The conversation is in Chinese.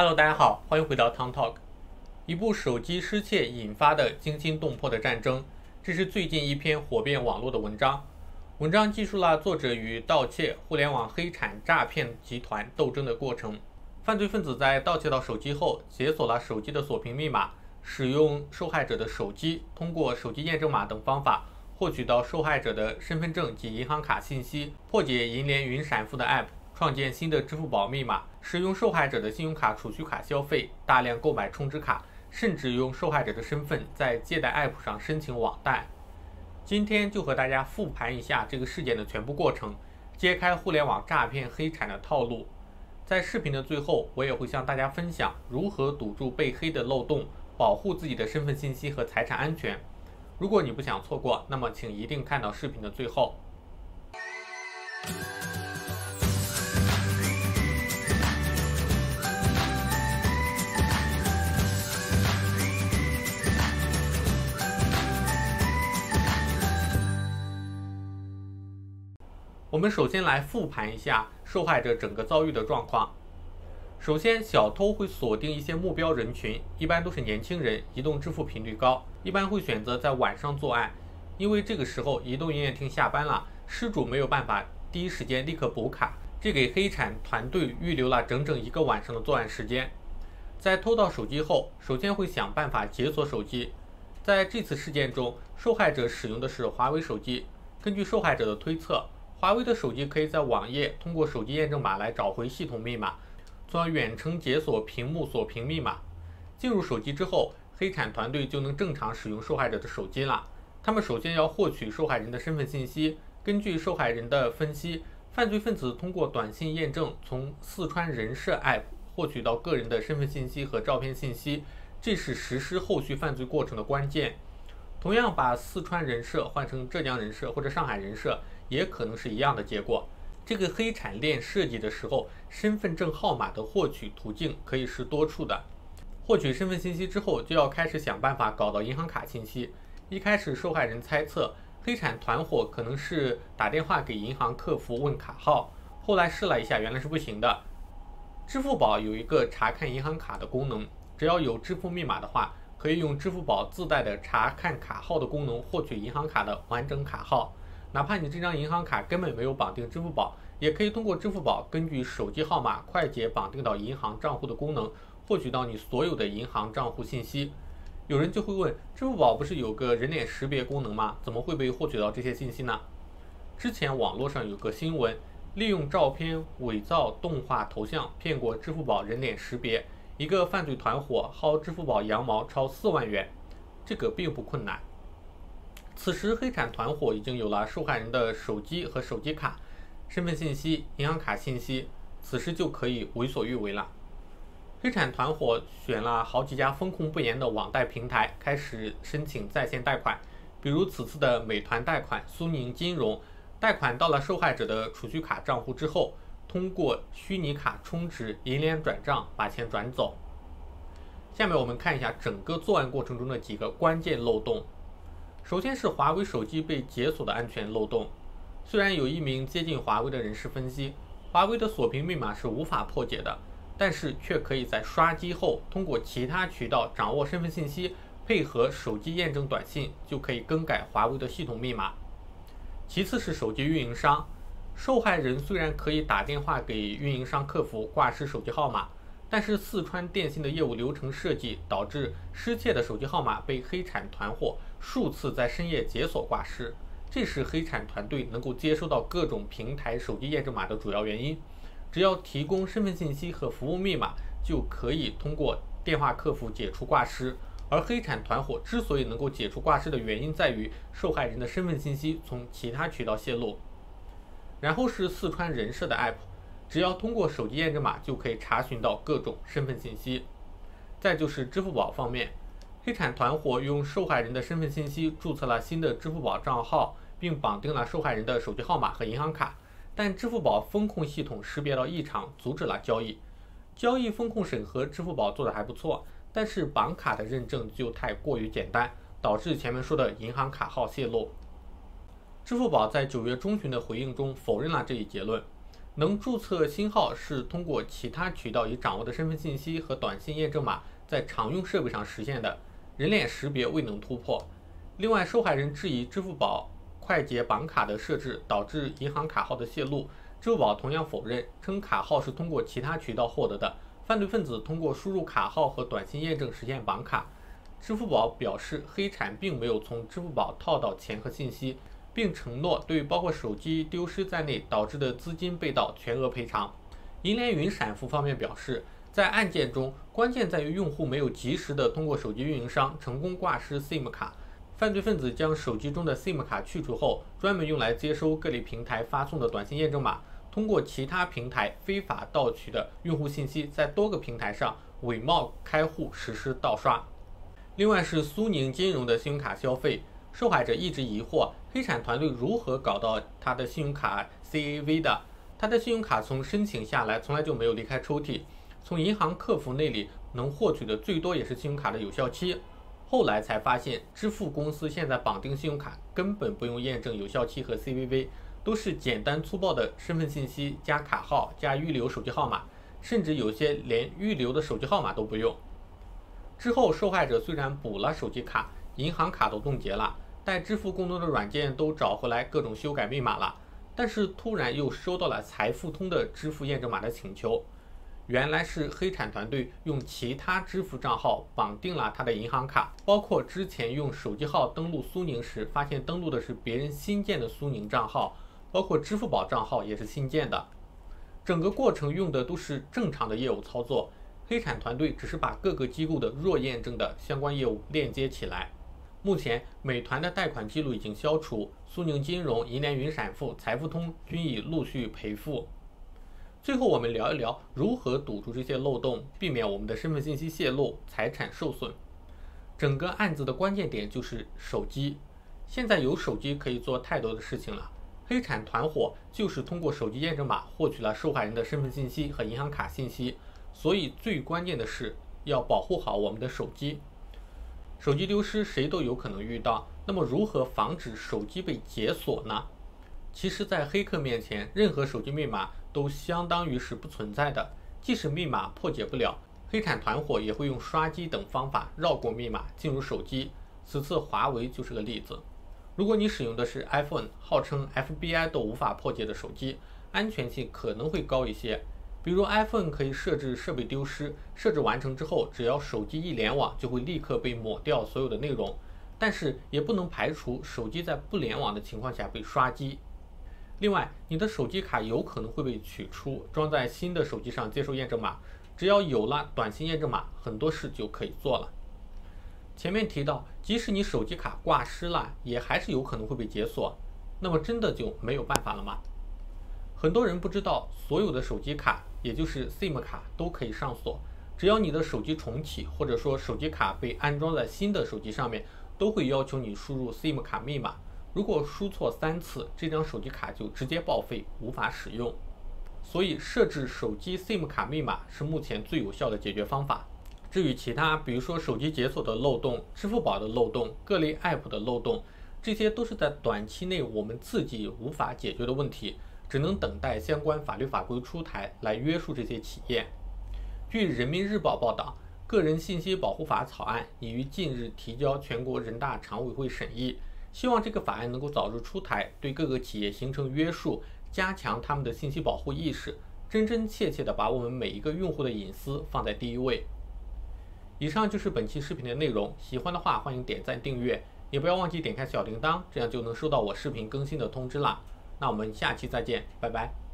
Hello，大家好，欢迎回到 Town Talk。一部手机失窃引发的惊心动魄的战争，这是最近一篇火遍网络的文章。文章记述了作者与盗窃、互联网黑产诈骗集团斗争的过程。犯罪分子在盗窃到手机后，解锁了手机的锁屏密码，使用受害者的手机，通过手机验证码等方法获取到受害者的身份证及银行卡信息，破解银联云闪付的 App。创建新的支付宝密码，使用受害者的信用卡、储蓄卡消费，大量购买充值卡，甚至用受害者的身份在借贷 App 上申请网贷。今天就和大家复盘一下这个事件的全部过程，揭开互联网诈骗黑产的套路。在视频的最后，我也会向大家分享如何堵住被黑的漏洞，保护自己的身份信息和财产安全。如果你不想错过，那么请一定看到视频的最后。我们首先来复盘一下受害者整个遭遇的状况。首先，小偷会锁定一些目标人群，一般都是年轻人，移动支付频率高，一般会选择在晚上作案，因为这个时候移动营业厅下班了，失主没有办法第一时间立刻补卡，这给黑产团队预留了整整1个晚上的作案时间。在偷到手机后，首先会想办法解锁手机。在这次事件中，受害者使用的是华为手机，根据受害者的推测，华为的手机可以在网页通过手机验证码来找回系统密码，从而远程解锁屏幕锁屏密码。进入手机之后，黑产团队就能正常使用受害者的手机了。他们首先要获取受害人的身份信息，根据受害人的分析，犯罪分子通过短信验证从四川人社 App 获取到个人的身份信息和照片信息，这是实施后续犯罪过程的关键。同样把四川人社换成浙江人社或者上海人社，也可能是一样的结果。这个黑产链设计的时候，身份证号码的获取途径可以是多处的。获取身份信息之后，就要开始想办法搞到银行卡信息。一开始受害人猜测黑产团伙可能是打电话给银行客服问卡号，后来试了一下，原来是不行的。支付宝有一个查看银行卡的功能，只要有支付密码的话，可以用支付宝自带的查看卡号的功能获取银行卡的完整卡号。哪怕你这张银行卡根本没有绑定支付宝，也可以通过支付宝根据手机号码快捷绑定到银行账户的功能，获取到你所有的银行账户信息。有人就会问，支付宝不是有个人脸识别功能吗？怎么会被获取到这些信息呢？之前网络上有个新闻，利用照片伪造动画头像骗过支付宝人脸识别，一个犯罪团伙薅支付宝羊毛超4万元，这个并不困难。此时黑产团伙已经有了受害人的手机和手机卡、身份信息、银行卡信息，此时就可以为所欲为了。黑产团伙选了好几家风控不严的网贷平台，开始申请在线贷款，比如此次的美团贷款、苏宁金融。贷款到了受害者的储蓄卡账户之后，通过虚拟卡充值、银联转账把钱转走。下面我们看一下整个作案过程中的几个关键漏洞。首先是华为手机被解锁的安全漏洞。虽然有一名接近华为的人士分析，华为的锁屏密码是无法破解的，但是却可以在刷机后通过其他渠道掌握身份信息，配合手机验证短信，就可以更改华为的系统密码。其次是手机运营商，受害人虽然可以打电话给运营商客服挂失手机号码，但是四川电信的业务流程设计导致失窃的手机号码被黑产团伙数次在深夜解锁挂失，这是黑产团队能够接收到各种平台手机验证码的主要原因。只要提供身份信息和服务密码，就可以通过电话客服解除挂失。而黑产团伙之所以能够解除挂失的原因在于受害人的身份信息从其他渠道泄露。然后是四川人社的 App， 只要通过手机验证码就可以查询到各种身份信息。再就是支付宝方面，黑产团伙用受害人的身份信息注册了新的支付宝账号，并绑定了受害人的手机号码和银行卡，但支付宝风控系统识别到异常，阻止了交易。交易风控审核支付宝做得还不错，但是绑卡的认证就太过于简单，导致前面说的银行卡号泄露。支付宝在9月中旬的回应中否认了这一结论。能注册新号是通过其他渠道已掌握的身份信息和短信验证码在常用设备上实现的，人脸识别未能突破。另外，受害人质疑支付宝快捷绑卡的设置导致银行卡号的泄露，支付宝同样否认，称卡号是通过其他渠道获得的，犯罪分子通过输入卡号和短信验证实现绑卡。支付宝表示，黑产并没有从支付宝套到钱和信息，并承诺对包括手机丢失在内导致的资金被盗全额赔偿。银联云闪付方面表示，在案件中，关键在于用户没有及时的通过手机运营商成功挂失 SIM 卡。犯罪分子将手机中的 SIM 卡去除后，专门用来接收各类平台发送的短信验证码，通过其他平台非法盗取的用户信息，在多个平台上伪冒开户实施盗刷。另外是苏宁金融的信用卡消费，受害者一直疑惑黑产团队如何搞到他的信用卡 CAV 的。他的信用卡从申请下来从来就没有离开抽屉，从银行客服那里能获取的最多也是信用卡的有效期。后来才发现，支付公司现在绑定信用卡根本不用验证有效期和 CVV， 都是简单粗暴的身份信息加卡号加预留手机号码，甚至有些连预留的手机号码都不用。之后，受害者虽然补了手机卡，银行卡都冻结了，待支付功能的软件都找回来各种修改密码了，但是突然又收到了财付通的支付验证码的请求。原来是黑产团队用其他支付账号绑定了他的银行卡，包括之前用手机号登录苏宁时，发现登录的是别人新建的苏宁账号，包括支付宝账号也是新建的。整个过程用的都是正常的业务操作，黑产团队只是把各个机构的弱验证的相关业务链接起来。目前，美团的贷款记录已经消除，苏宁金融、银联云闪付、财付通均已陆续赔付。最后我们聊一聊如何堵住这些漏洞，避免我们的身份信息泄露、财产受损。整个案子的关键点就是手机。现在有手机可以做太多的事情了，黑产团伙就是通过手机验证码获取了受害人的身份信息和银行卡信息，所以最关键的是要保护好我们的手机。手机丢失谁都有可能遇到，那么如何防止手机被解锁呢？其实在黑客面前，任何手机密码都相当于是不存在的，即使密码破解不了，黑产团伙也会用刷机等方法绕过密码进入手机。此次华为就是个例子。如果你使用的是 iPhone， 号称 FBI 都无法破解的手机，安全性可能会高一些。比如 iPhone 可以设置设备丢失，设置完成之后，只要手机一联网就会立刻被抹掉所有的内容，但是也不能排除手机在不联网的情况下被刷机。另外，你的手机卡有可能会被取出，装在新的手机上接受验证码。只要有了短信验证码，很多事就可以做了。前面提到，即使你手机卡挂失了，也还是有可能会被解锁。那么真的就没有办法了吗？很多人不知道，所有的手机卡，也就是 SIM 卡都可以上锁。只要你的手机重启，或者说手机卡被安装在新的手机上面，都会要求你输入 SIM 卡密码。如果输错3次，这张手机卡就直接报废，无法使用。所以设置手机 SIM 卡密码是目前最有效的解决方法。至于其他，比如说手机解锁的漏洞、支付宝的漏洞、各类 App 的漏洞，这些都是在短期内我们自己无法解决的问题，只能等待相关法律法规出台来约束这些企业。据人民日报报道，个人信息保护法草案已于近日提交全国人大常委会审议，希望这个法案能够早日出台，对各个企业形成约束，加强他们的信息保护意识，真真切切地把我们每一个用户的隐私放在第一位。以上就是本期视频的内容，喜欢的话欢迎点赞订阅，也不要忘记点开小铃铛，这样就能收到我视频更新的通知啦。那我们下期再见，拜拜。